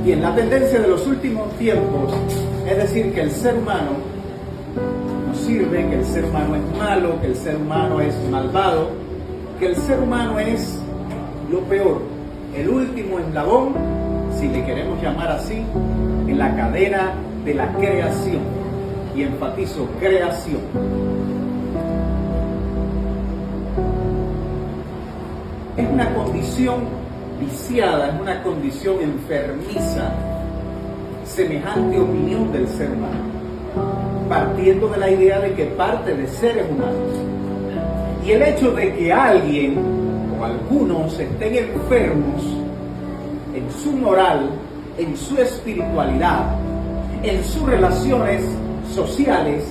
Bien, la tendencia de los últimos tiempos es decir que el ser humano no sirve, que el ser humano es malo, que el ser humano es malvado, que el ser humano es lo peor, el último eslabón, si le queremos llamar así, en la cadena de la creación. Y enfatizo, creación. Es una condición viciada, es una condición enfermiza, semejante opinión del ser humano, partiendo de la idea de que parte de seres humanos. Y el hecho de que alguien o algunos estén enfermos en su moral, en su espiritualidad, en sus relaciones sociales,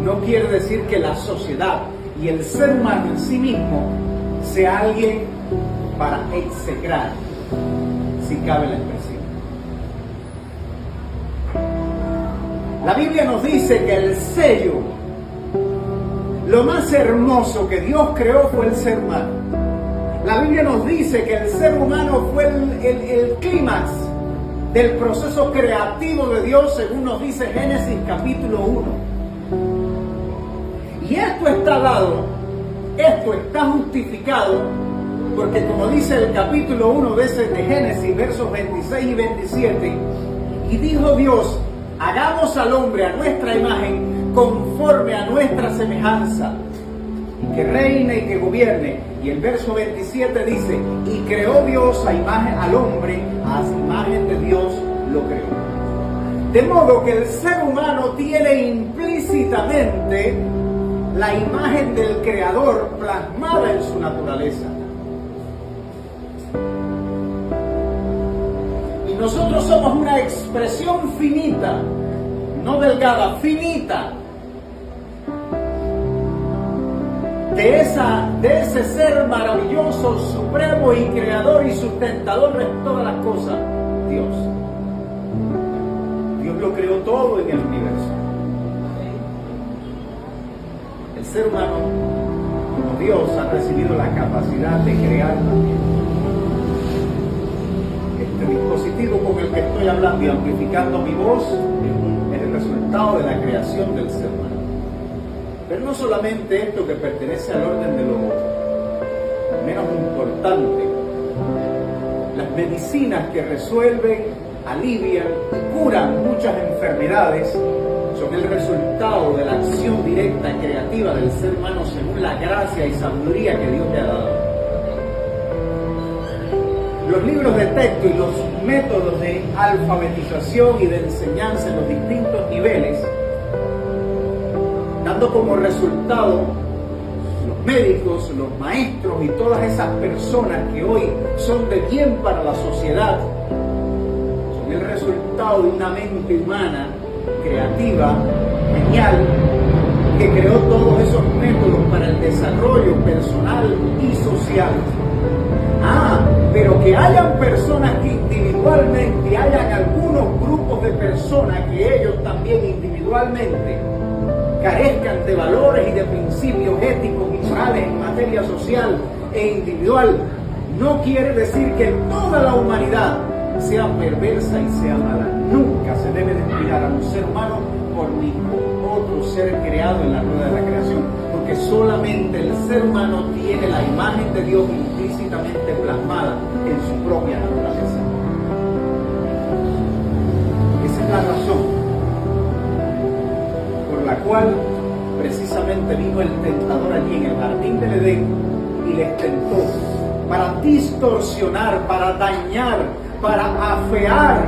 no quiere decir que la sociedad y el ser humano en sí mismo sea alguien para execrar, si cabe la expresión. La Biblia nos dice que el sello, lo más hermoso que Dios creó fue el ser humano. La Biblia nos dice que el ser humano fue el clímax del proceso creativo de Dios, según nos dice Génesis capítulo 1. Y esto está dado, esto está justificado, porque como dice el capítulo 1 de Génesis, versos 26 y 27, y dijo Dios, hagamos al hombre a nuestra imagen, conforme a nuestra semejanza, y que reine y que gobierne. Y el verso 27 dice, y creó Dios a imagen al hombre, a imagen de Dios lo creó. De modo que el ser humano tiene implícitamente la imagen del Creador plasmada en su naturaleza. Y nosotros somos una expresión finita, no delgada, finita, de ese ser maravilloso, supremo y creador y sustentador de todas las cosas, Dios. Dios lo creó todo en el universo. El ser humano, como Dios, ha recibido la capacidad de crear también. Este dispositivo con el que estoy hablando y amplificando mi voz es el resultado de la creación del ser humano. Pero no solamente esto que pertenece al orden de lo menos importante. Las medicinas que resuelven, alivian y curan muchas enfermedades son el resultado de la acción directa y creativa del ser humano según la gracia y sabiduría que Dios le ha dado. Los libros de texto y los métodos de alfabetización y de enseñanza en los distintos niveles, dando como resultado los médicos, los maestros y todas esas personas que hoy son de bien para la sociedad, son el resultado de una mente humana creativa, genial, que creó todos esos métodos para el desarrollo personal y social. Pero que hayan personas que individualmente, hayan algunos grupos de personas que ellos también individualmente carezcan de valores y de principios éticos y morales en materia social e individual, no quiere decir que toda la humanidad sea perversa y sea mala. Nunca se debe descuidar a un ser humano por ningún otro ser creado en la rueda de la creación, porque solamente el ser humano tiene la imagen de Dios implícitamente plasmada en su propia naturaleza. Esa es la razón por la cual precisamente vino el tentador allí en el jardín del Edén y les tentó para distorsionar, para dañar, para afear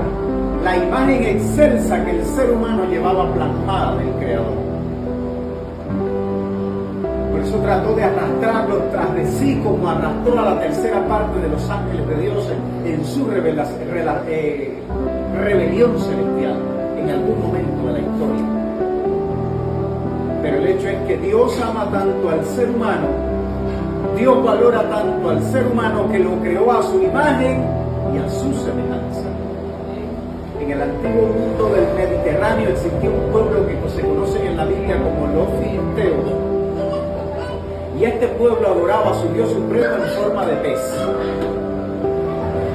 la imagen excelsa que el ser humano llevaba plasmada del Creador. Por eso trató de arrastrarlos tras de sí, como arrastró a la tercera parte de los ángeles de Dios en su rebelión celestial en algún momento de la historia. Pero el hecho es que Dios ama tanto al ser humano, Dios valora tanto al ser humano que lo creó a su imagen y a su semejanza. En el antiguo mundo del Mediterráneo existía un pueblo que se conoce en la Biblia como los filisteos. Y este pueblo adoraba a su Dios supremo en forma de pez.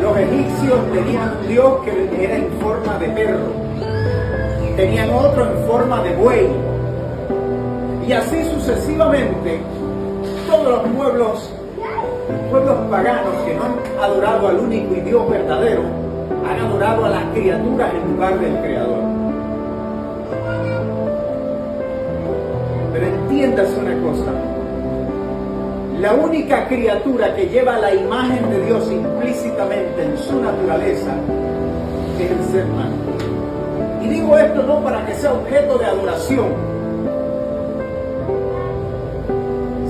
Los egipcios tenían un dios que era en forma de perro, tenían otro en forma de buey, y así sucesivamente. Todos los pueblos paganos que no han adorado al único y Dios verdadero, han adorado a las criaturas en lugar del Creador. Pero entiéndase una cosa: la única criatura que lleva la imagen de Dios implícitamente en su naturaleza es el ser humano. Y digo esto no para que sea objeto de adoración,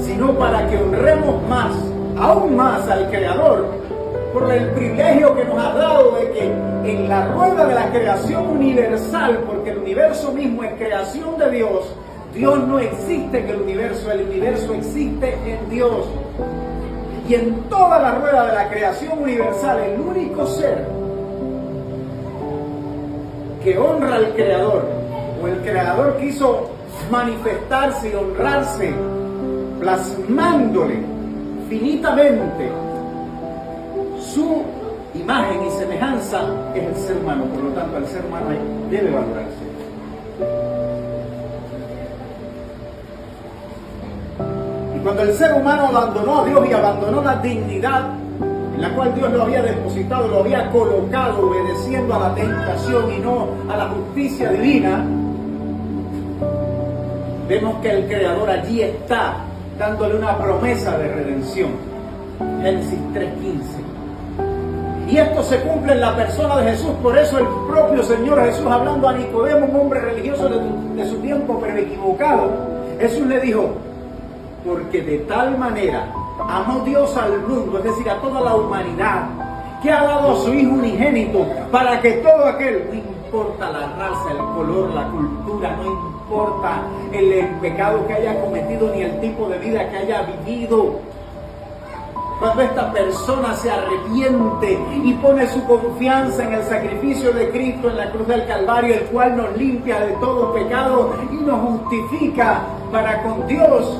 sino para que honremos más, aún más al Creador, por el privilegio que nos ha dado de que en la rueda de la creación universal, porque el universo mismo es creación de Dios, Dios no existe en el universo existe en Dios. Y en toda la rueda de la creación universal, el único ser que honra al Creador, o el Creador quiso manifestarse y honrarse, plasmándole finitamente su imagen y semejanza, es el ser humano. Por lo tanto, el ser humano debe valorarse. Cuando el ser humano abandonó a Dios y abandonó la dignidad en la cual Dios lo había depositado, lo había colocado obedeciendo a la tentación y no a la justicia divina, vemos que el Creador allí está dándole una promesa de redención. Génesis 3:15. Y esto se cumple en la persona de Jesús. Por eso el propio Señor Jesús, hablando a Nicodemo, un hombre religioso de su tiempo pero equivocado, Jesús le dijo: porque de tal manera amó Dios al mundo, es decir, a toda la humanidad, que ha dado a su Hijo unigénito, para que todo aquel, no importa la raza, el color, la cultura, no importa el pecado que haya cometido ni el tipo de vida que haya vivido, cuando esta persona se arrepiente y pone su confianza en el sacrificio de Cristo en la cruz del Calvario, el cual nos limpia de todo pecado y nos justifica para con Dios,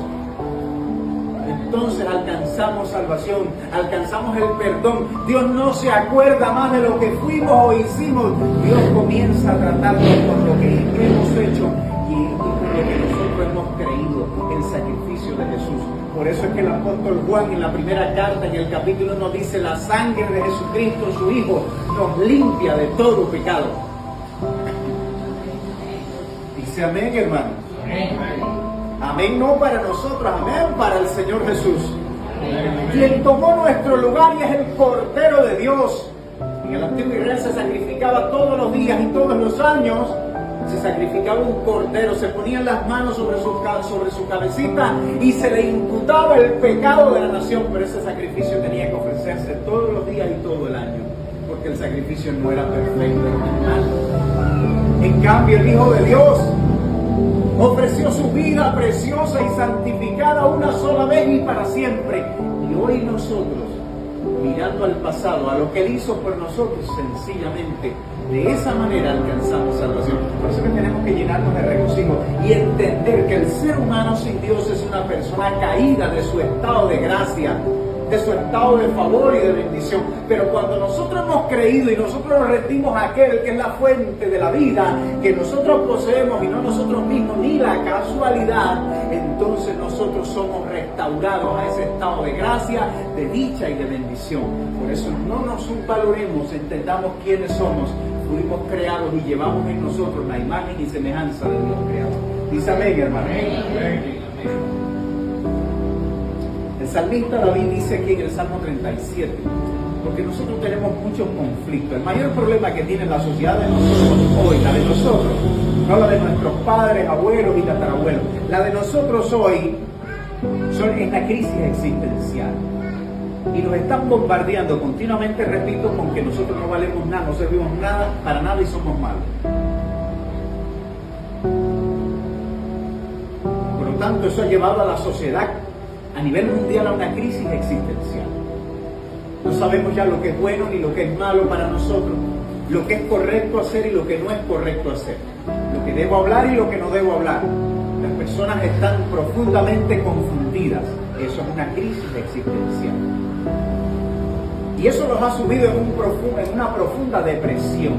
entonces alcanzamos salvación, alcanzamos el perdón. Dios no se acuerda más de lo que fuimos o hicimos. Dios comienza a tratarnos con lo que hemos hecho y con lo que nosotros hemos creído, el sacrificio de Jesús. Por eso es que el apóstol Juan en la primera carta, en el capítulo 1, dice: la sangre de Jesucristo, su Hijo, nos limpia de todo pecado. Dice amén, hermano. Amén. Amén, no para nosotros, amén, para el Señor Jesús. Quien tomó nuestro lugar y es el Cordero de Dios. En el antiguo Israel se sacrificaba todos los días y todos los años. Se sacrificaba un cordero, se ponían las manos sobre su cabecita y se le imputaba el pecado de la nación. Pero ese sacrificio tenía que ofrecerse todos los días y todo el año, porque el sacrificio no era perfecto, hermano. En cambio, el Hijo de Dios ofreció su vida preciosa y santificada una sola vez y para siempre. Y hoy nosotros, mirando al pasado, a lo que Él hizo por nosotros, sencillamente de esa manera alcanzamos salvación. Por eso que tenemos que llenarnos de regocijo y entender que el ser humano sin Dios es una persona caída de su estado de gracia, de su estado de favor y de bendición. Pero cuando nosotros hemos creído y nosotros rendimos a aquel que es la fuente de la vida, que nosotros poseemos y no nosotros mismos ni la casualidad, entonces nosotros somos restaurados a ese estado de gracia, de dicha y de bendición. Por eso no nos subvaloremos, entendamos quiénes somos. Fuimos creados y llevamos en nosotros la imagen y semejanza de Dios creador. Dice amén, hermano. Amén. El salmista David dice aquí en el Salmo 37, porque nosotros tenemos muchos conflictos. El mayor problema que tiene la sociedad de nosotros hoy, la de nosotros, no la de nuestros padres, abuelos y tatarabuelos, la de nosotros hoy, es la crisis existencial. Y nos están bombardeando continuamente, repito, con que nosotros no valemos nada, no servimos nada, para nada y somos malos. Por lo tanto, eso ha llevado a la sociedad a nivel mundial a una crisis existencial. No sabemos ya lo que es bueno ni lo que es malo para nosotros, lo que es correcto hacer y lo que no es correcto hacer, lo que debo hablar y lo que no debo hablar. Las personas están profundamente confundidas. Eso es una crisis existencial. Y eso los ha sumido en una profunda depresión.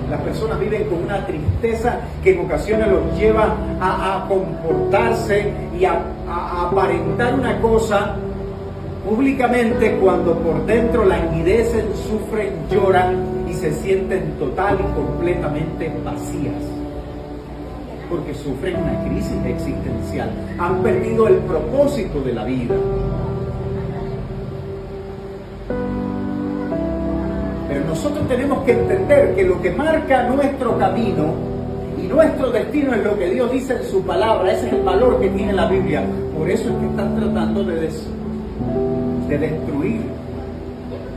Las personas viven con una tristeza que en ocasiones los lleva a comportarse y a aparentar una cosa públicamente cuando por dentro languidecen, sufren, lloran y se sienten total y completamente vacías. Porque sufren una crisis existencial. Han perdido el propósito de la vida. Pero nosotros tenemos que entender que lo que marca nuestro camino y nuestro destino es lo que Dios dice en su palabra. Ese es el valor que tiene la Biblia. Por eso es que están tratando de destruir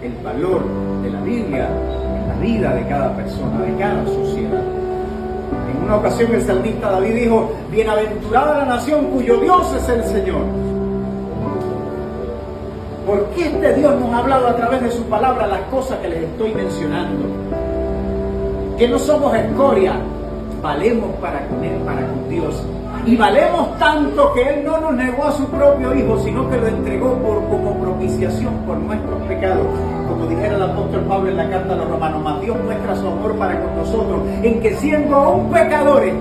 el valor de la Biblia en la vida de cada persona, de cada sociedad. En una ocasión el salmista David dijo: bienaventurada la nación cuyo Dios es el Señor. ¿Por qué este Dios nos ha hablado a través de su palabra las cosas que les estoy mencionando? Que no somos escoria, valemos para con Él, para con Dios. Y valemos tanto que Él no nos negó a su propio Hijo, sino que lo entregó como propiciación por nuestros pecados. Como dijera el apóstol Pablo en la carta a los Romanos: mas Dios muestra su amor para con nosotros, en que siendo aún pecadores,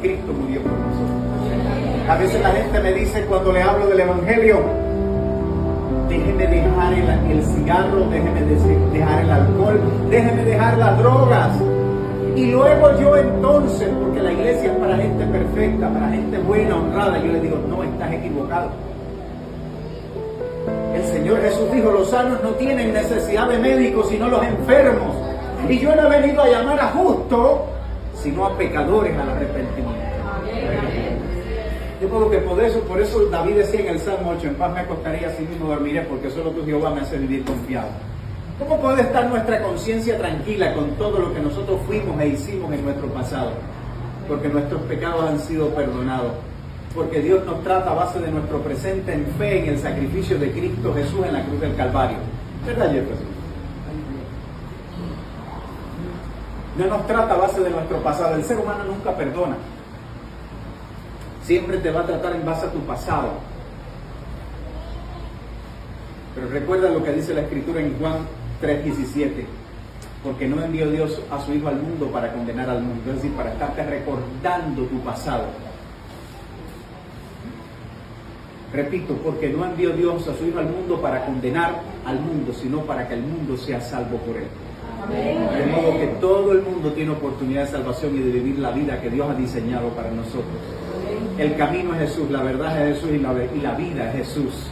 Cristo murió por nosotros. A veces la gente me dice cuando le hablo del Evangelio: déjeme dejar el cigarro, déjeme dejar el alcohol, déjeme dejar las drogas. Y luego yo entonces, porque la iglesia es para gente perfecta, para gente buena, honrada, yo le digo: no, estás equivocado. El Señor Jesús dijo: los sanos no tienen necesidad de médicos, sino los enfermos. Y yo no he venido a llamar a justos, sino a pecadores al arrepentimiento. Yo puedo que por eso David decía en el Salmo 8: en paz me acostaré, así mismo dormiré, porque solo tú, Jehová, me hace vivir confiado. ¿Cómo puede estar nuestra conciencia tranquila con todo lo que nosotros fuimos e hicimos en nuestro pasado? Porque nuestros pecados han sido perdonados. Porque Dios nos trata a base de nuestro presente en fe en el sacrificio de Cristo Jesús en la cruz del Calvario. ¿Verdad, Jefferson? No nos trata a base de nuestro pasado. El ser humano nunca perdona. Siempre te va a tratar en base a tu pasado. Pero recuerda lo que dice la Escritura en Juan 3:17: porque no envió Dios a su Hijo al mundo para condenar al mundo, es decir, para estarte recordando tu pasado. Repito, porque no envió Dios a su Hijo al mundo para condenar al mundo, sino para que el mundo sea salvo por Él. De modo que todo el mundo tiene oportunidad de salvación y de vivir la vida que Dios ha diseñado para nosotros. El camino es Jesús, la verdad es Jesús y la vida es Jesús.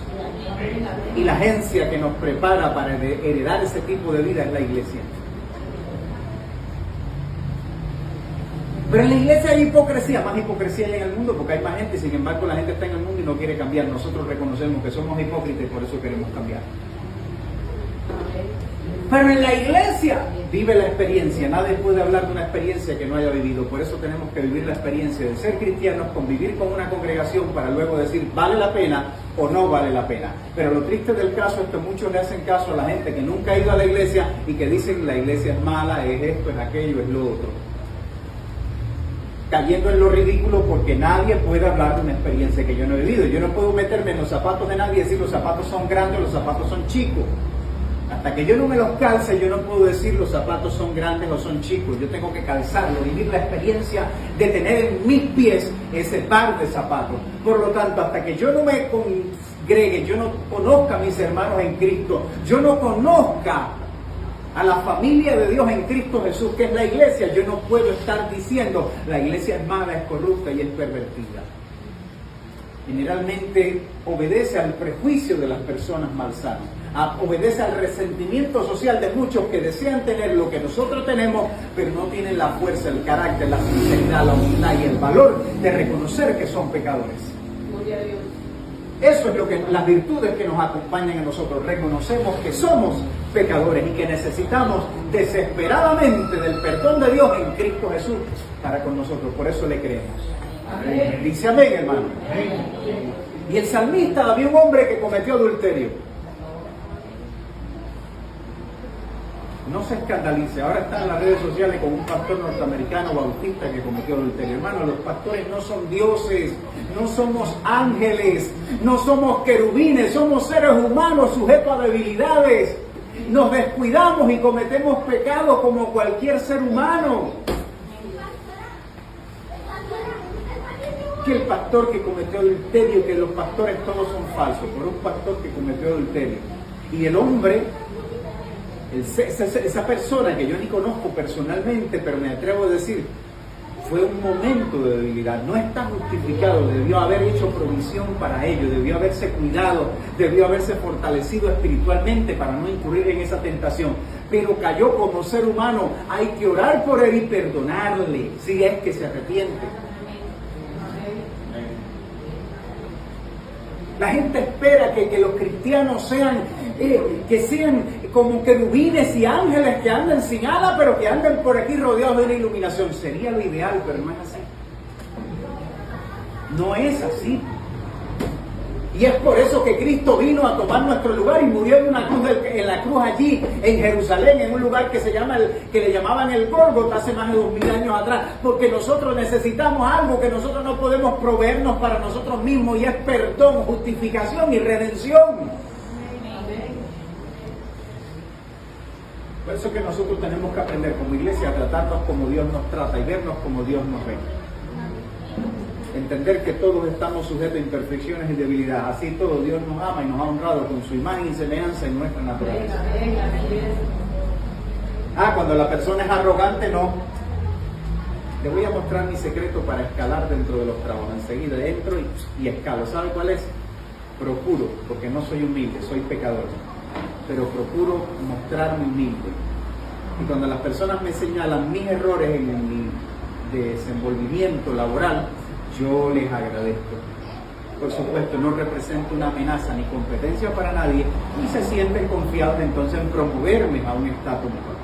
Y la agencia que nos prepara para heredar ese tipo de vida es la iglesia. Pero en la iglesia hay hipocresía, más hipocresía hay en el mundo porque hay más gente, sin embargo la gente está en el mundo y no quiere cambiar. Nosotros reconocemos que somos hipócritas y por eso queremos cambiar. Pero en la iglesia vive la experiencia. Nadie puede hablar de una experiencia que no haya vivido. Por eso tenemos que vivir la experiencia de ser cristianos, convivir con una congregación para luego decir vale la pena o no vale la pena. Pero lo triste del caso es que muchos le hacen caso a la gente que nunca ha ido a la iglesia y que dicen la iglesia es mala, es esto, es aquello, es lo otro. Cayendo en lo ridículo porque nadie puede hablar de una experiencia que yo no he vivido. Yo no puedo meterme en los zapatos de nadie y decir los zapatos son grandes o los zapatos son chicos. Hasta que yo no me los calce, yo no puedo decir los zapatos son grandes o son chicos. Yo tengo que calzarlo, vivir la experiencia de tener en mis pies ese par de zapatos. Por lo tanto, hasta que yo no me congregue, yo no conozca a mis hermanos en Cristo, yo no conozca a la familia de Dios en Cristo Jesús, que es la iglesia, yo no puedo estar diciendo la iglesia es mala, es corrupta y es pervertida. Generalmente obedece al prejuicio de las personas malsanas, obedece al resentimiento social de muchos que desean tener lo que nosotros tenemos, pero no tienen la fuerza, el carácter, la sinceridad, la humildad y el valor de reconocer que son pecadores. Gloria a Dios. Eso es lo que las virtudes que nos acompañan a nosotros. Reconocemos que somos pecadores y que necesitamos desesperadamente del perdón de Dios en Cristo Jesús para con nosotros. Por eso le creemos. Amén. Dice amén, hermano. Amén. Y el salmista había un hombre que cometió adulterio. No se escandalice. Ahora está en las redes sociales con un pastor norteamericano bautista que cometió adulterio. Hermano, los pastores no son dioses, no somos ángeles, no somos querubines, somos seres humanos sujetos a debilidades. nos descuidamos y cometemos pecados como cualquier ser humano. Que el pastor que cometió adulterio, que los pastores todos son falsos, por un pastor que cometió adulterio. Y el hombre, esa persona que yo ni conozco personalmente, pero me atrevo a decir, fue un momento de debilidad, no está justificado, debió haber hecho provisión para ello, debió haberse cuidado, debió haberse fortalecido espiritualmente para no incurrir en esa tentación, pero cayó como ser humano. Hay que orar por él y perdonarle si es que se arrepiente. La gente espera que los cristianos sean como querubines y ángeles que anden sin alas, pero que anden por aquí rodeados de una iluminación. Sería lo ideal, pero no es así. No es así. Y es por eso que Cristo vino a tomar nuestro lugar y murió en la cruz allí, en Jerusalén, en un lugar que le llamaban el Gólgota hace más de 2000 años atrás, porque nosotros necesitamos algo que nosotros no podemos proveernos para nosotros mismos, y es perdón, justificación y redención. Por eso que nosotros tenemos que aprender como iglesia a tratarnos como Dios nos trata y vernos como Dios nos ve. Entender que todos estamos sujetos a imperfecciones y debilidades. Así todo, Dios nos ama y nos ha honrado con su imagen y semejanza en nuestra naturaleza. Cuando la persona es arrogante, no. Le voy a mostrar mi secreto para escalar dentro de los trabajos. Enseguida entro y escalo. ¿Sabe cuál es? Procuro, porque no soy humilde, soy pecador, pero procuro mostrarme humilde. Y cuando las personas me señalan mis errores en mi desenvolvimiento laboral, yo les agradezco. Por supuesto, no represento una amenaza ni competencia para nadie, y se sienten confiados entonces en promoverme a un estatus mejor.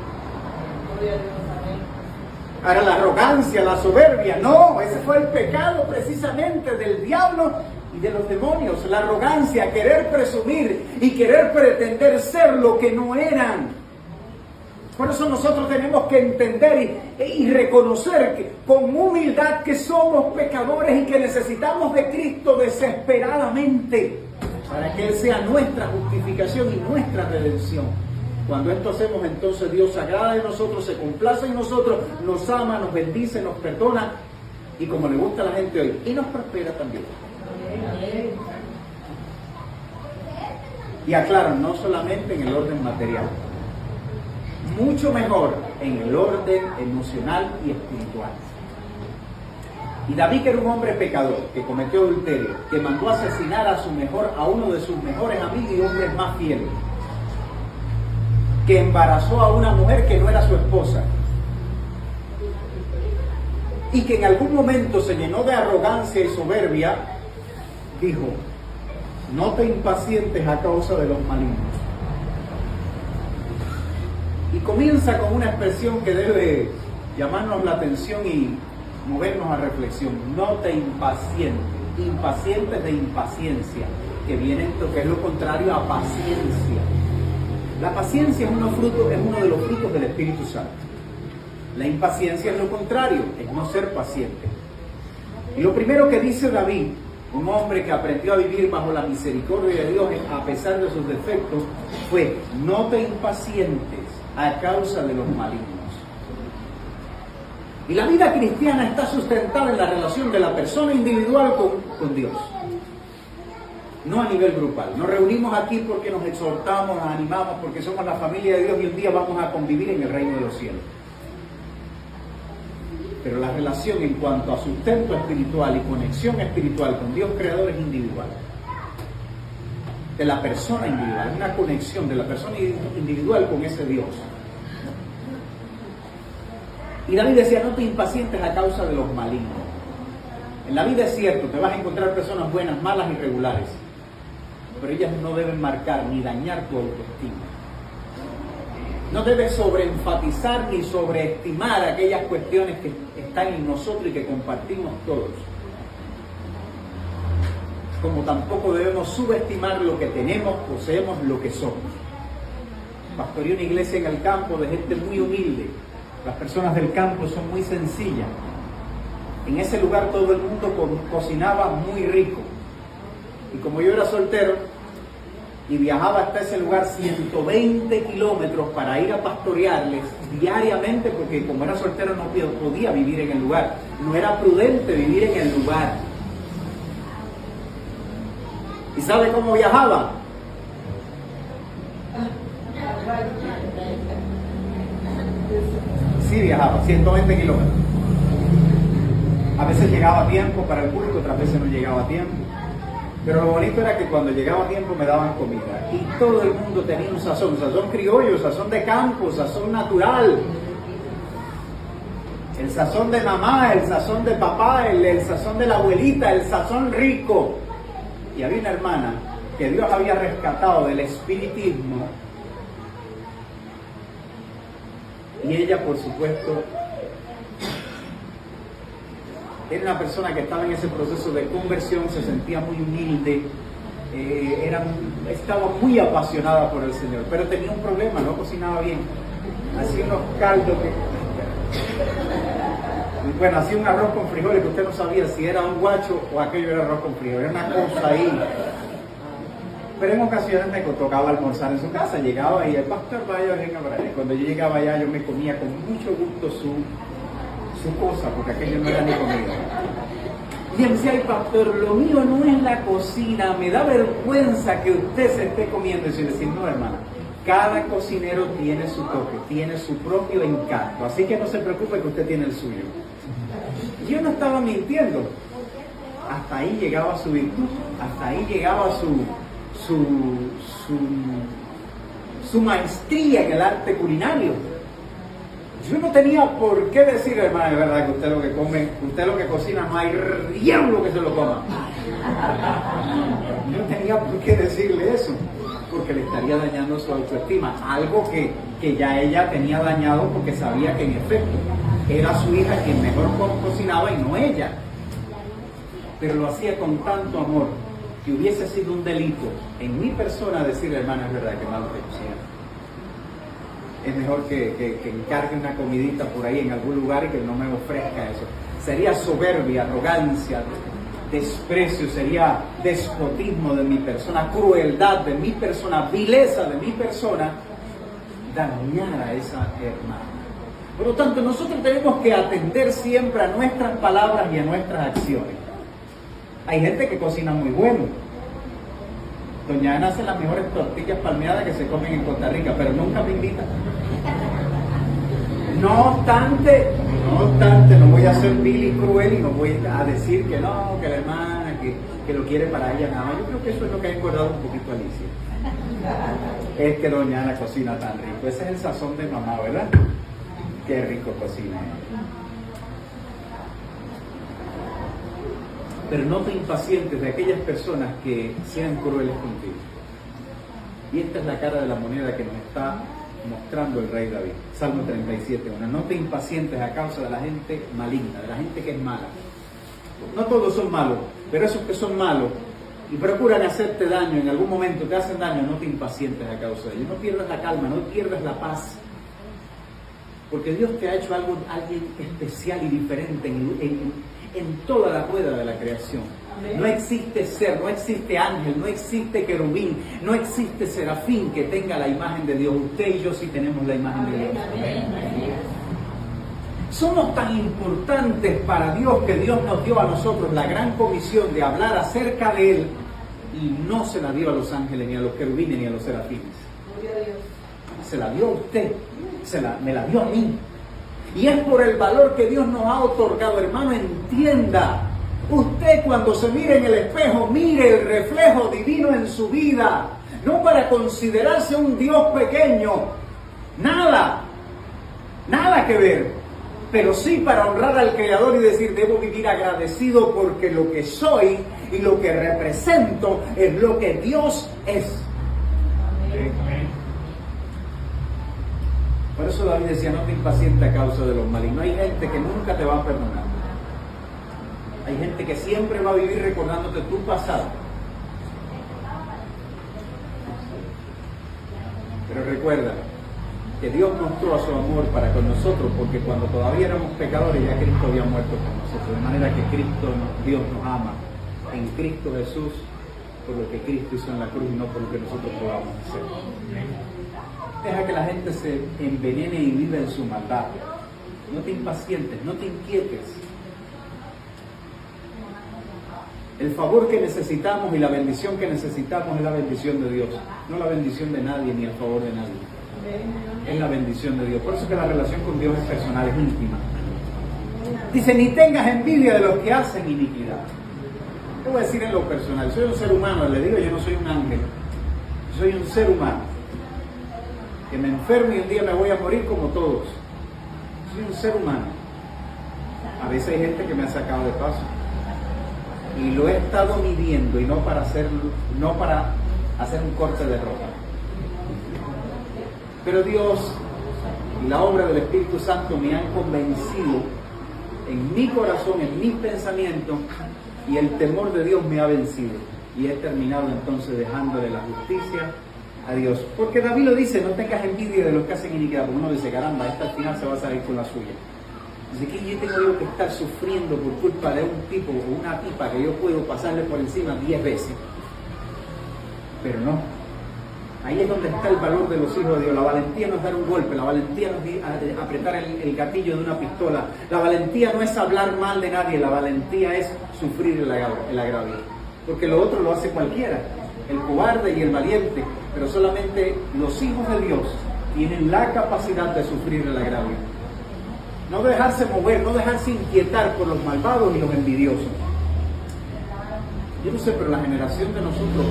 Ahora, la arrogancia, la soberbia, no, ese fue el pecado precisamente del diablo y de los demonios. La arrogancia, querer presumir y querer pretender ser lo que no eran. Por eso nosotros tenemos que entender y reconocer con humildad que somos pecadores y que necesitamos de Cristo desesperadamente para que Él sea nuestra justificación y nuestra redención. Cuando esto hacemos, entonces Dios se agrada de nosotros, se complace en nosotros, nos ama, nos bendice, nos perdona, y como le gusta a la gente hoy, y nos prospera también. Y aclaro, no solamente en el orden material, mucho mejor en el orden emocional y espiritual. Y David, que era un hombre pecador, que cometió adulterio, que mandó a asesinar a uno de sus mejores amigos y hombres más fieles, que embarazó a una mujer que no era su esposa, y que en algún momento se llenó de arrogancia y soberbia, dijo: no te impacientes a causa de los malignos. Y comienza con una expresión que debe llamarnos la atención y movernos a reflexión: no te impacientes. Impacientes de impaciencia, que es lo contrario a paciencia. La paciencia es uno de los frutos del Espíritu Santo. La impaciencia es lo contrario, es no ser paciente. Y lo primero que dice David, un hombre que aprendió a vivir bajo la misericordia de Dios a pesar de sus defectos, fue: no te impacientes a causa de los malignos. Y la vida cristiana está sustentada en la relación de la persona individual con Dios, no a nivel grupal. Nos reunimos aquí porque nos exhortamos, nos animamos, porque somos la familia de Dios y un día vamos a convivir en el reino de los cielos. Pero la relación en cuanto a sustento espiritual y conexión espiritual con Dios Creador es individual. De la persona individual, una conexión de la persona individual con ese Dios. Y David decía: no te impacientes a causa de los malignos. En la vida es cierto, te vas a encontrar personas buenas, malas y regulares, pero ellas no deben marcar ni dañar tu autoestima. No debes sobreenfatizar ni sobreestimar aquellas cuestiones que están en nosotros y que compartimos todos. Como tampoco debemos subestimar lo que tenemos, poseemos, lo que somos. Pastoreé una iglesia en el campo de gente muy humilde. Las personas del campo son muy sencillas. En ese lugar todo el mundo cocinaba muy rico. Y como yo era soltero, y viajaba hasta ese lugar 120 kilómetros para ir a pastorearles diariamente, porque como era soltero no podía vivir en el lugar, no era prudente vivir en el lugar. ¿Y sabe cómo viajaba? Sí, viajaba 120 kilómetros. A veces llegaba a tiempo para el culto, otras veces no llegaba a tiempo. Pero lo bonito era que cuando llegaba a tiempo me daban comida. Y todo el mundo tenía un sazón criollo, sazón de campo, sazón natural. El sazón de mamá, el sazón de papá, el sazón de la abuelita, el sazón rico. Y había una hermana que Dios había rescatado del espiritismo. Y ella, por supuesto, era una persona que estaba en ese proceso de conversión, se sentía muy humilde, estaba muy apasionada por el Señor, pero tenía un problema, no cocinaba bien. Hacía unos caldos bueno, hacía un arroz con frijoles que usted no sabía si era un guacho o aquello era arroz con frijoles, era una cosa ahí. Pero en ocasiones me tocaba almorzar en su casa, llegaba y el pastor vaya, venga para allá. Cuando yo llegaba allá yo me comía con mucho gusto su cosa, porque aquello no era ni comida. Y él decía, ay pastor, lo mío no es la cocina, me da vergüenza que usted se esté comiendo. Y yo decía, no hermana, cada cocinero tiene su toque, tiene su propio encanto, así que no se preocupe que usted tiene el suyo. Yo no estaba mintiendo, hasta ahí llegaba su virtud, hasta ahí llegaba su maestría en el arte culinario. Yo no tenía por qué decir, hermano, es verdad que usted lo que come, usted lo que cocina, no hay diablo que se lo coma. No tenía por qué decirle eso, porque le estaría dañando su autoestima, algo que ya ella tenía dañado porque sabía que en efecto era su hija quien mejor cocinaba y no ella. Pero lo hacía con tanto amor que hubiese sido un delito en mi persona decirle, hermana, es verdad que mal te cocina. Es mejor que encargue una comidita por ahí en algún lugar y que no me ofrezca eso. Sería soberbia, arrogancia, desprecio, sería despotismo de mi persona, crueldad de mi persona, vileza de mi persona, dañar a esa hermana. Por lo tanto, nosotros tenemos que atender siempre a nuestras palabras y a nuestras acciones. Hay gente que cocina muy bueno. Doña Ana hace las mejores tortillas palmeadas que se comen en Costa Rica, pero nunca me invita. No obstante, no voy a ser vil y cruel y no voy a decir que no, que la hermana, que lo quiere para ella nada más. Yo creo que eso es lo que ha engordado un poquito a Alicia. Es que doña Ana cocina tan rico. Ese es el sazón de mamá, ¿verdad? Qué rico cocina ella. Pero no te impacientes de aquellas personas que sean crueles contigo. Y esta es la cara de la moneda que nos está mostrando el rey David. Salmo 37:1. No te impacientes a causa de la gente maligna, de la gente que es mala. No todos son malos, pero esos que son malos y procuran hacerte daño, en algún momento te hacen daño, no te impacientes a causa de ellos. No pierdas la calma, no pierdas la paz. Porque Dios te ha hecho alguien especial y diferente en toda la rueda de la creación. No existe ser, no existe ángel, no existe querubín, no existe serafín que tenga la imagen de Dios. Usted y yo sí tenemos la imagen de Dios. Somos tan importantes para Dios que Dios nos dio a nosotros la gran comisión de hablar acerca de Él y no se la dio a los ángeles, ni a los querubines, ni a los serafines. Se la dio a usted, me la dio a mí. Y es por el valor que Dios nos ha otorgado, hermano, entienda. Usted cuando se mire en el espejo, mire el reflejo divino en su vida. No para considerarse un Dios pequeño. Nada que ver. Pero sí para honrar al Creador y decir, debo vivir agradecido porque lo que soy y lo que represento es lo que Dios es. Amén. Por eso David decía, no te impacientes a causa de los malignos. Hay gente que nunca te va a perdonar. Hay gente que siempre va a vivir recordándote tu pasado. Pero recuerda que Dios mostró su amor para con nosotros, porque cuando todavía éramos pecadores ya Cristo había muerto por nosotros. De manera que Dios nos ama. En Cristo Jesús por lo que Cristo hizo en la cruz y no por lo que nosotros podamos hacer. Deja que la gente se envenene y viva en su maldad. No te impacientes, no te inquietes. El favor que necesitamos y la bendición que necesitamos es la bendición de Dios, no la bendición de nadie ni el favor de nadie. Es la bendición de Dios. Por eso que la relación con Dios es personal, es íntima. Dice, ni tengas envidia de los que hacen iniquidad. Te voy a decir en lo personal, soy un ser humano, le digo, yo no soy un ángel, soy un ser humano, que me enfermo y un día me voy a morir como todos. Soy un ser humano. A veces hay gente que me ha sacado de paso y lo he estado midiendo, y no para hacer un corte de ropa. Pero Dios y la obra del Espíritu Santo me han convencido en mi corazón, en mis pensamientos, y el temor de Dios me ha vencido. Y he terminado entonces dejándole la justicia a Dios. Porque David lo dice, no tengas envidia de los que hacen iniquidad. Porque uno dice, caramba, esta al final se va a salir con la suya. Dice, que yo tengo yo que estar sufriendo por culpa de un tipo o una tipa que yo puedo pasarle por encima 10 veces. Pero no. Ahí es donde está el valor de los hijos de Dios. La valentía no es dar un golpe, la valentía no es apretar el gatillo de una pistola. La valentía no es hablar mal de nadie, la valentía es sufrir el agravio. Porque lo otro lo hace cualquiera, el cobarde y el valiente. Pero solamente los hijos de Dios tienen la capacidad de sufrir el agravio. No dejarse mover, no dejarse inquietar por los malvados y los envidiosos. Yo no sé, pero la generación de nosotros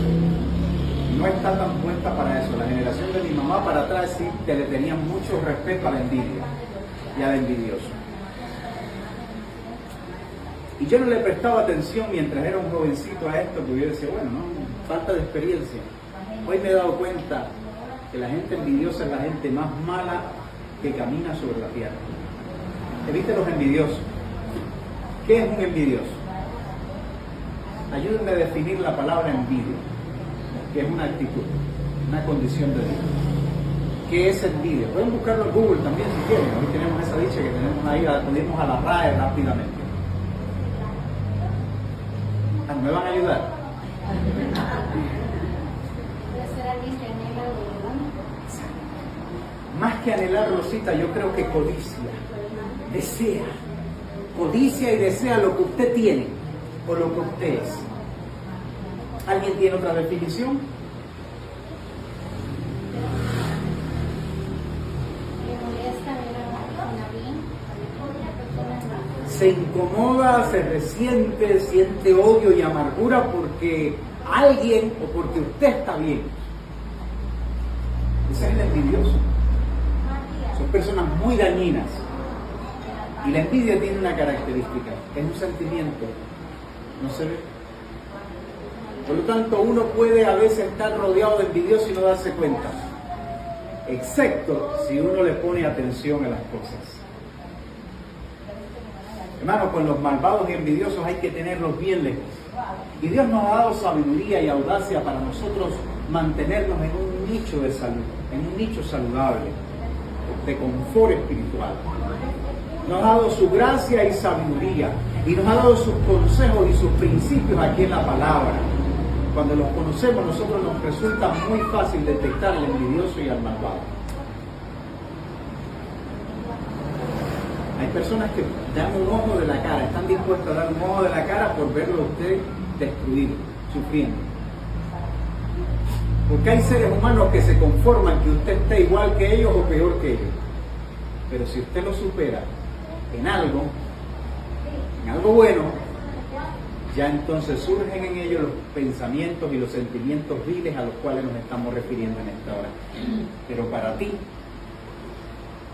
no está tan puesta para eso. La generación de mi mamá para atrás sí que le tenían mucho respeto a la envidia y al envidioso. Y yo no le prestaba atención mientras era un jovencito a esto, porque yo decía, bueno, no, falta de experiencia. Hoy me he dado cuenta que la gente envidiosa es la gente más mala que camina sobre la tierra. Evite los envidiosos. ¿Qué es un envidioso? Ayúdenme a definir la palabra envidia, que es una actitud, una condición de vida. ¿Qué es envidia? Pueden buscarlo en Google también si quieren. Hoy tenemos esa dicha que tenemos ahí, acudimos a la RAE rápidamente. ¿Me van a ayudar? Más que anhelar, Rosita, yo creo que codicia, desea, codicia y desea lo que usted tiene o lo que usted es. ¿Alguien tiene otra definición? Se incomoda, se resiente, siente odio y amargura porque alguien o porque usted está bien. Ese es el envidioso. Son personas muy dañinas. Y la envidia tiene una característica, es un sentimiento, no se ve. Por lo tanto, uno puede a veces estar rodeado de envidiosos y no darse cuenta, excepto si uno le pone atención a las cosas. Hermano, con los malvados y envidiosos hay que tenerlos bien lejos. Y Dios nos ha dado sabiduría y audacia para nosotros mantenernos en un nicho de salud, en un nicho saludable, de confort espiritual. Nos ha dado su gracia y sabiduría, y nos ha dado sus consejos y sus principios aquí en la palabra. Cuando los conocemos, a nosotros nos resulta muy fácil detectar al envidioso y al malvado. Hay personas que dan un ojo de la cara, están dispuestos a dar un ojo de la cara por verlo a usted destruido, sufriendo. Porque hay seres humanos que se conforman que usted esté igual que ellos o peor que ellos. Pero si usted lo supera en algo bueno, ya entonces surgen en ellos los pensamientos y los sentimientos viles a los cuales nos estamos refiriendo en esta hora. Pero para ti,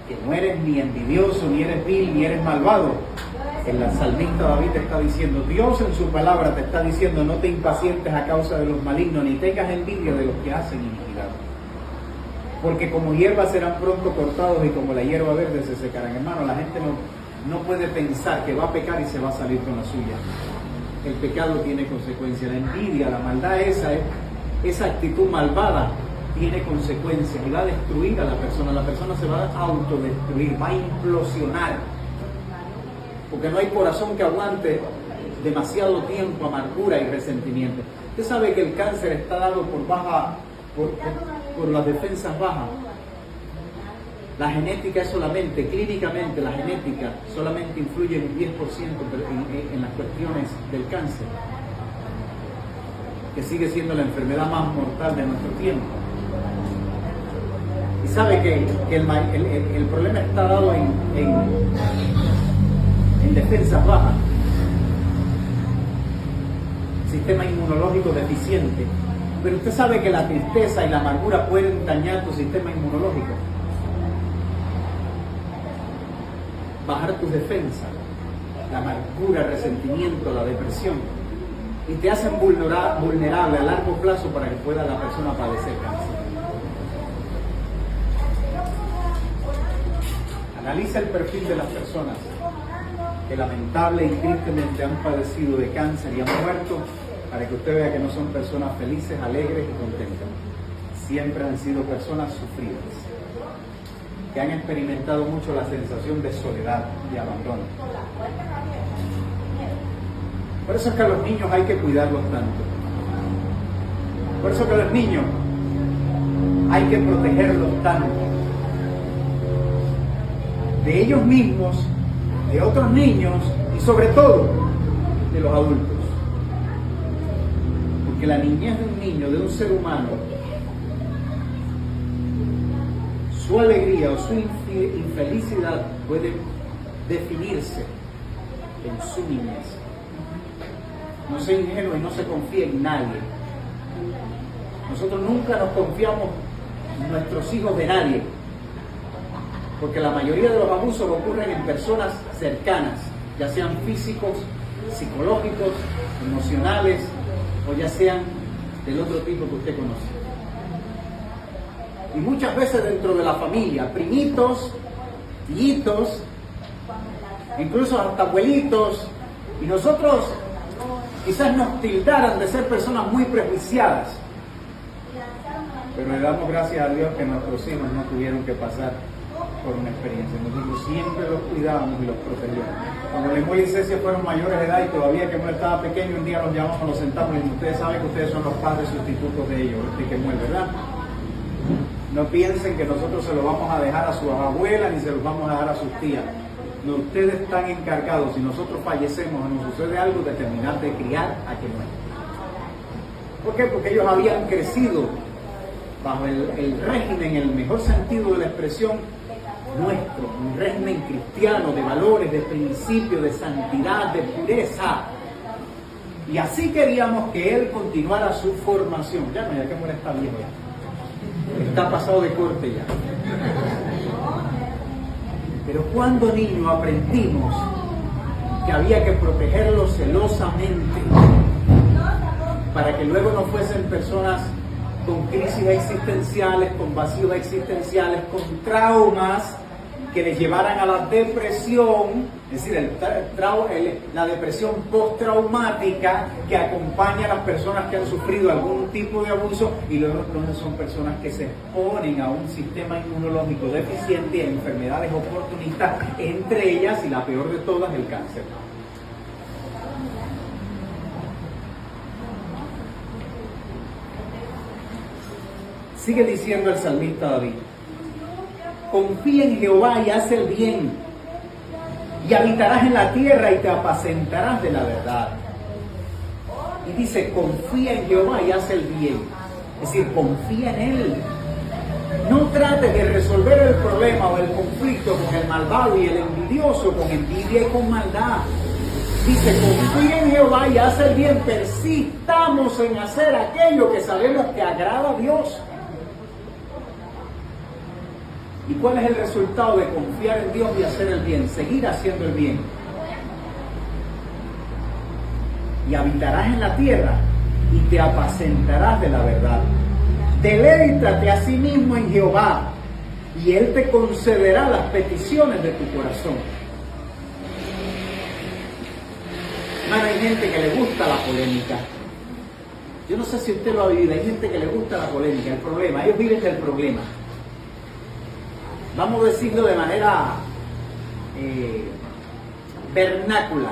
que no eres ni envidioso, ni eres vil, ni eres malvado, el salmista David te está diciendo, Dios en su palabra te está diciendo, no te impacientes a causa de los malignos, ni tengas envidia de los que hacen iniquidad. Porque como hierba serán pronto cortados y como la hierba verde se secarán. Hermano, la gente no puede pensar que va a pecar y se va a salir con la suya. El pecado tiene consecuencias. La envidia, la maldad, esa actitud malvada tiene consecuencias y va a destruir a la persona. La persona se va a autodestruir, va a implosionar. Porque no hay corazón que aguante demasiado tiempo amargura y resentimiento. Usted sabe que el cáncer está dado por las defensas bajas. La genética es solamente, clínicamente, la genética solamente influye en un 10% en las cuestiones del cáncer, que sigue siendo la enfermedad más mortal de nuestro tiempo. Y sabe que el problema está dado en defensas bajas, sistema inmunológico deficiente. Pero usted sabe que la tristeza y la amargura pueden dañar tu sistema inmunológico, bajar tus defensas, la amargura, el resentimiento, la depresión, y te hacen vulnerable a largo plazo para que pueda la persona padecer cáncer. Analiza el perfil de las personas que lamentable y tristemente han padecido de cáncer y han muerto, para que usted vea que no son personas felices, alegres y contentas. Siempre han sido personas sufridas, que han experimentado mucho la sensación de soledad y abandono. Por eso es que a los niños hay que cuidarlos tanto. Por eso es que a los niños hay que protegerlos tanto. De ellos mismos, de otros niños y sobre todo de los adultos. Porque la niñez de un niño, de un ser humano, su alegría o su infelicidad puede definirse en su niñez. No sea ingenuo y no se confíe en nadie. Nosotros nunca nos confiamos en nuestros hijos de nadie, porque la mayoría de los abusos ocurren en personas cercanas, ya sean físicos, psicológicos, emocionales, o ya sean del otro tipo que usted conoce. Y muchas veces dentro de la familia, primitos, tíitos, incluso hasta abuelitos, y nosotros quizás nos tildaran de ser personas muy prejuiciadas, pero le damos gracias a Dios que nuestros hijos no tuvieron que pasar por una experiencia. Nosotros siempre los cuidábamos y los protegíamos. Cuando Lemuel y Cecia fueron mayores de edad y todavía que Kemuel estaba pequeño, un día los llamamos, los sentamos y ustedes saben que ustedes son los padres sustitutos de ellos, de Kemuel, ¿verdad? No piensen que nosotros se lo vamos a dejar a sus abuelas ni se los vamos a dejar a sus tías. No, ustedes están encargados, si nosotros fallecemos o nos sucede algo, de terminar de criar a Kemuel. ¿Por qué? Porque ellos habían crecido bajo el régimen, el mejor sentido de la expresión nuestro, un régimen cristiano de valores, de principios, de santidad, de pureza. Y así queríamos que él continuara su formación. Ya Kemuel está viejo ya. Está pasado de corte ya. Pero cuando niño aprendimos que había que protegerlo celosamente para que luego no fuesen personas con crisis existenciales, con vacíos existenciales, con traumas que les llevaran a la depresión, es decir, la depresión postraumática que acompaña a las personas que han sufrido algún tipo de abuso, y luego son personas que se exponen a un sistema inmunológico deficiente y a enfermedades oportunistas, entre ellas, y la peor de todas, el cáncer. Sigue diciendo el salmista David: confía en Jehová y haz el bien, y habitarás en la tierra y te apacentarás de la verdad. Y dice, confía en Jehová y haz el bien. Es decir, confía en Él. No trates de resolver el problema o el conflicto con el malvado y el envidioso, con envidia y con maldad. Dice, confía en Jehová y haz el bien. Persistamos en hacer aquello que sabemos que agrada a Dios. ¿Y cuál es el resultado de confiar en Dios y hacer el bien? Seguir haciendo el bien. Y habitarás en la tierra y te apacentarás de la verdad. Deleítate a sí mismo en Jehová y Él te concederá las peticiones de tu corazón. Hermano, hay gente que le gusta la polémica. Yo no sé si usted lo ha vivido, hay gente que le gusta la polémica, el problema. Ellos viven del problema. Vamos a decirlo de manera vernácula.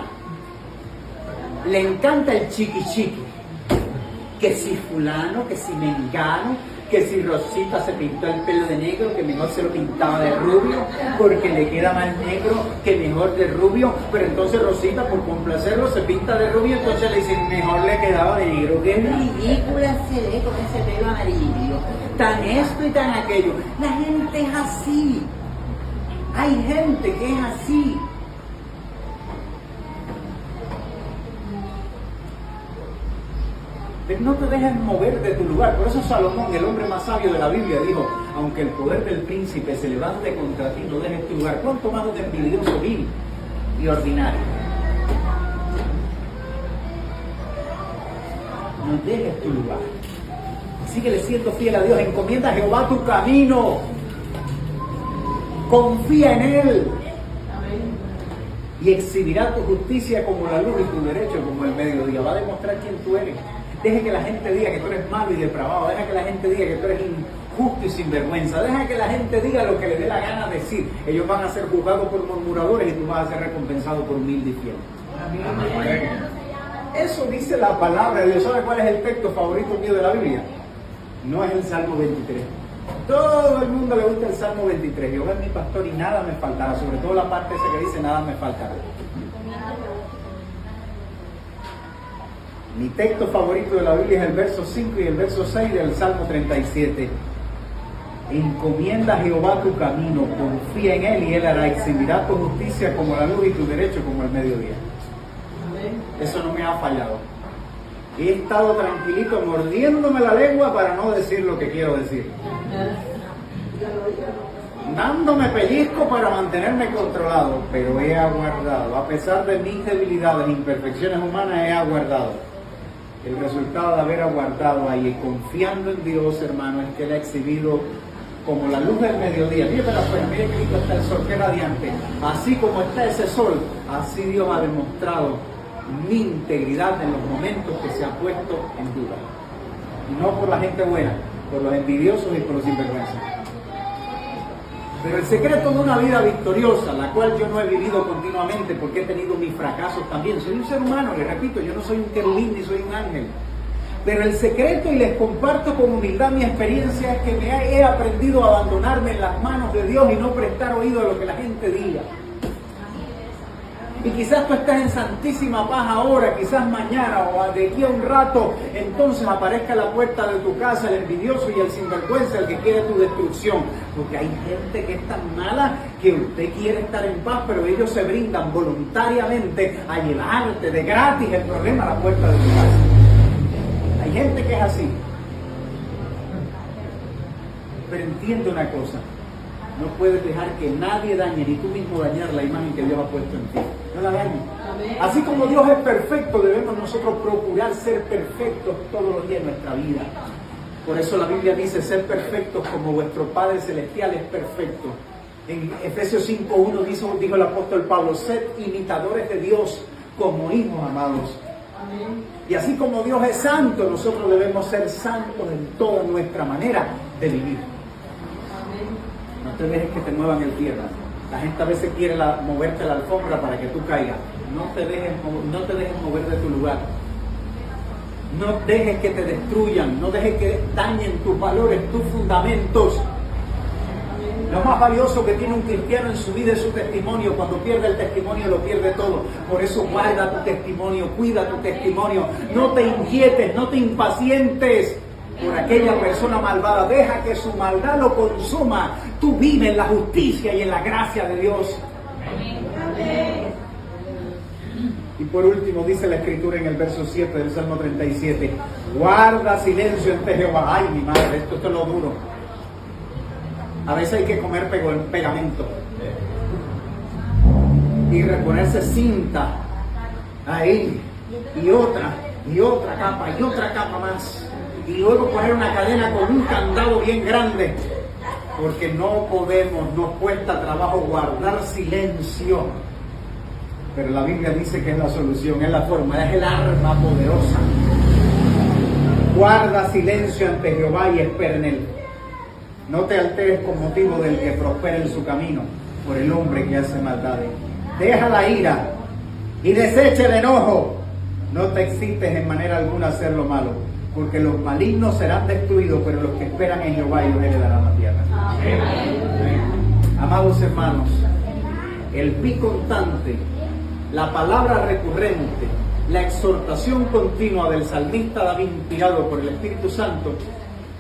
Le encanta el chiqui chiqui. que si fulano, que si mengano, que si Rosita se pintó el pelo de negro, que mejor se lo pintaba de rubio, porque le queda más negro que mejor de rubio, pero entonces Rosita, por complacerlo, se pinta de rubio, entonces le dicen, mejor le quedaba de negro. ¡Qué ridícula se ve con ese pelo amarillo! Tan esto y tan aquello. La gente es así. Hay gente que es así. No te dejes mover de tu lugar. Por eso Salomón, el hombre más sabio de la Biblia, dijo, aunque el poder del príncipe se levante contra ti, no dejes tu lugar. ¿Cuánto más de envidioso, vil y ordinario? No dejes tu lugar. Síguele siendo fiel a Dios. Encomienda a Jehová tu camino. Confía en Él. Y exhibirá tu justicia como la luz y tu derecho como el mediodía. Va a demostrar quién tú eres. Deja que la gente diga que tú eres malo y depravado. Deja que la gente diga que tú eres injusto y sinvergüenza. Deja que la gente diga lo que le dé la gana decir. Ellos van a ser juzgados por murmuradores y tú vas a ser recompensado por humilde y fiel. Amén. Eso dice la palabra de Dios. ¿Sabe cuál es el texto favorito mío de la Biblia? No es el Salmo 23. Todo el mundo le gusta el Salmo 23. Jehová es mi pastor y nada me faltará. Sobre todo la parte esa que dice nada me faltará. Mi texto favorito de la Biblia es el verso 5 y el verso 6 del Salmo 37. Encomienda a Jehová tu camino, confía en Él y Él hará, exhibirá tu justicia como la luz y tu derecho como el mediodía. Eso no me ha fallado. He estado tranquilito mordiéndome la lengua para no decir lo que quiero decir. Dándome pellizco para mantenerme controlado, pero he aguardado. A pesar de mis debilidades e imperfecciones humanas, he aguardado. El resultado de haber aguardado ahí, confiando en Dios, hermano, es que Él ha exhibido como la luz del mediodía. Mire afuera, mire que lindo está el sol, qué radiante. Así como está ese sol, así Dios ha demostrado mi integridad en los momentos que se ha puesto en duda. Y no por la gente buena, por los envidiosos y por los sinvergüenzas. Pero el secreto de una vida victoriosa, la cual yo no he vivido continuamente porque he tenido mis fracasos también. Soy un ser humano, les repito, yo no soy un querubín ni soy un ángel. Pero el secreto, y les comparto con humildad mi experiencia, es que he aprendido a abandonarme en las manos de Dios y no prestar oído a lo que la gente diga. Y quizás tú estás en santísima paz ahora, quizás mañana o de aquí a un rato, entonces aparezca a la puerta de tu casa el envidioso y el sinvergüenza, el que quiere tu destrucción. Porque hay gente que es tan mala que usted quiere estar en paz, pero ellos se brindan voluntariamente a llevarte de gratis el problema a la puerta de tu casa. Hay gente que es así. Pero entiende una cosa. No puedes dejar que nadie dañe, ni tú mismo dañar la imagen que Dios ha puesto en ti. No la dañes. Así como Dios es perfecto, debemos nosotros procurar ser perfectos todos los días de nuestra vida. Por eso la Biblia dice, ser perfectos como vuestro Padre Celestial es perfecto. En Efesios 5:1 dijo el apóstol Pablo, sed imitadores de Dios como hijos amados. Y así como Dios es santo, nosotros debemos ser santos en toda nuestra manera de vivir. No te dejes que te muevan el tierra. La gente a veces quiere moverte la alfombra para que tú caigas. No te dejes mover de tu lugar. No dejes que te destruyan. No dejes que dañen tus valores, tus fundamentos. Lo más valioso que tiene un cristiano en su vida es su testimonio. Cuando pierde el testimonio, lo pierde todo. Por eso guarda tu testimonio, cuida tu testimonio. No te inquietes, no te impacientes por aquella persona malvada. Deja que su maldad lo consuma. Tú vive en la justicia y en la gracia de Dios. Amén. Y por último dice la Escritura en el verso 7 del Salmo 37, guarda silencio ante Jehová. Ay, mi madre, esto es lo duro. A veces hay que comer pegamento y reponerse cinta ahí y otra capa más. Y luego poner una cadena con un candado bien grande, porque no podemos, nos cuesta trabajo guardar silencio. Pero la Biblia dice que es la solución, es la forma, es el arma poderosa. Guarda silencio ante Jehová y espera en Él. No te alteres con motivo del que prospera en su camino, por el hombre que hace maldades. Deja la ira y desecha el enojo. No te excites en manera alguna a hacer lo malo, porque los malignos serán destruidos, pero los que esperan en Jehová ellos heredarán la tierra. Amén. Amén. Amados hermanos, el pi constante, la palabra recurrente, la exhortación continua del salmista David, inspirado por el Espíritu Santo,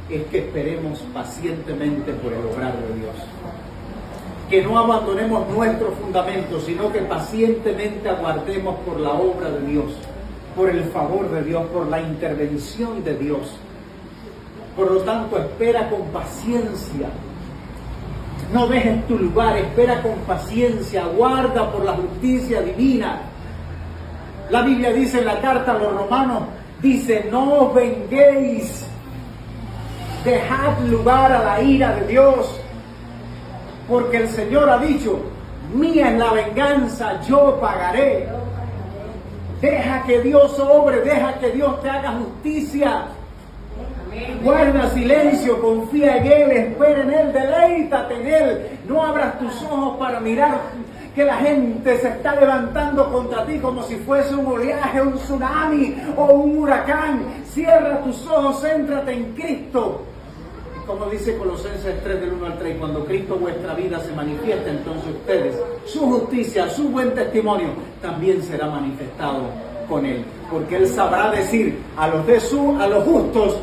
es que esperemos pacientemente por el obrar de Dios. Que no abandonemos nuestro fundamento, sino que pacientemente aguardemos por la obra de Dios, por el favor de Dios, por la intervención de Dios. Por lo tanto, espera con paciencia. No dejes tu lugar, espera con paciencia, aguarda por la justicia divina. La Biblia dice en la carta a los romanos, dice, no os venguéis, dejad lugar a la ira de Dios, porque el Señor ha dicho, mía es la venganza, yo pagaré. Deja que Dios obre, deja que Dios te haga justicia. Guarda silencio, confía en Él, espera en Él, deleítate en Él. No abras tus ojos para mirar que la gente se está levantando contra ti como si fuese un oleaje, un tsunami o un huracán. Cierra tus ojos, céntrate en Cristo. Como dice Colosenses 3 del 1 al 3, cuando Cristo vuestra vida se manifiesta, entonces ustedes, su justicia, su buen testimonio, también será manifestado con Él. Porque Él sabrá decir a los justos,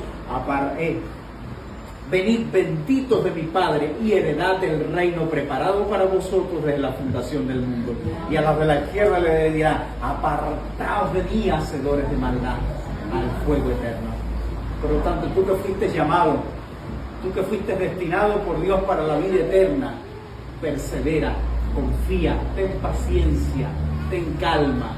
venid benditos de mi Padre y heredad el reino preparado para vosotros desde la fundación del mundo. Y a los de la izquierda le dirá, apartaos de mí, hacedores de maldad, al fuego eterno. Por lo tanto, tú que fuiste llamado, tú que fuiste destinado por Dios para la vida eterna, persevera, confía, ten paciencia, ten calma.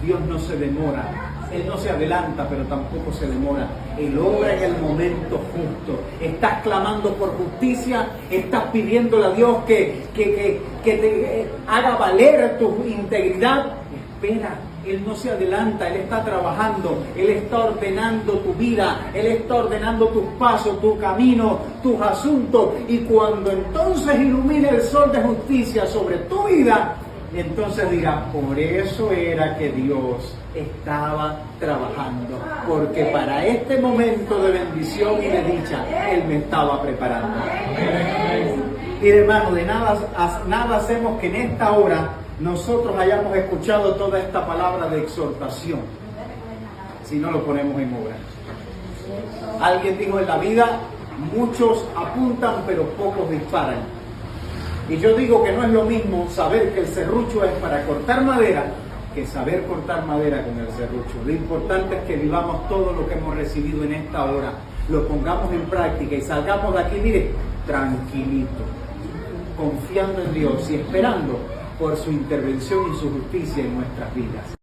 Dios no se demora, Él no se adelanta, pero tampoco se demora. Él obra en el momento justo. Estás clamando por justicia, estás pidiéndole a Dios que te haga valer tu integridad. Espera. Él no se adelanta, Él está trabajando, Él está ordenando tu vida, Él está ordenando tus pasos, tu camino, tus asuntos. Y cuando entonces ilumine el sol de justicia sobre tu vida, entonces dirás, por eso era que Dios estaba trabajando, porque para este momento de bendición y de dicha, Él me estaba preparando. Y hermano, de nada hacemos que en esta hora nosotros hayamos escuchado toda esta palabra de exhortación si no lo ponemos en obra. Alguien dijo, en la vida muchos apuntan pero pocos disparan. Y yo digo que no es lo mismo saber que el serrucho es para cortar madera que saber cortar madera con el serrucho. Lo importante es que vivamos todo lo que hemos recibido en esta hora, lo pongamos en práctica y salgamos de aquí, mire, tranquilito, confiando en Dios y esperando por su intervención y su justicia en nuestras vidas.